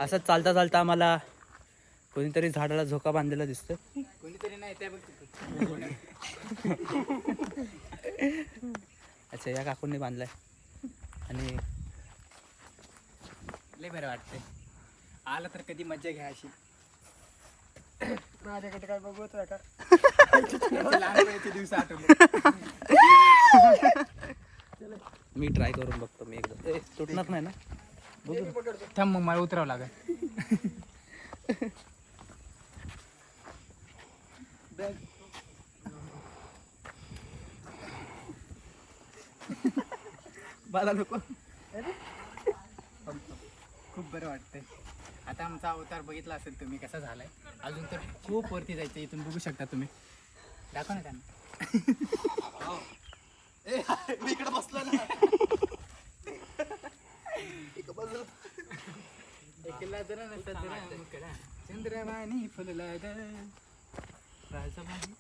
असंच चालता चालता आम्हाला कोणीतरी झाडाला झोका बांधलेला दिसतं. कोणीतरी नाही त्या बघ. अच्छा, या काकूंनी बांधलाय. आणि लय बरं वाटतंय. आलं तर कधी मज्जा घ्या अशी. माझ्याकडे काय बघत का? लहानपणीचे दिवस आठवले. मी ट्राय करून बघतो. मी एकदा तुटणार नाही ना? थांब मग मला उतरावं लागेल. मला नको. खूप बरं वाटतंय. आता आमचा अवतार बघितला असेल तुम्ही कसा झालाय. अजून तर खूप वरती जायचं. इथून बघू शकता तुम्ही. दाखवा ना त्यांना. इकडे बसला ना. चंद्रवाणी फुलला ग राजमाही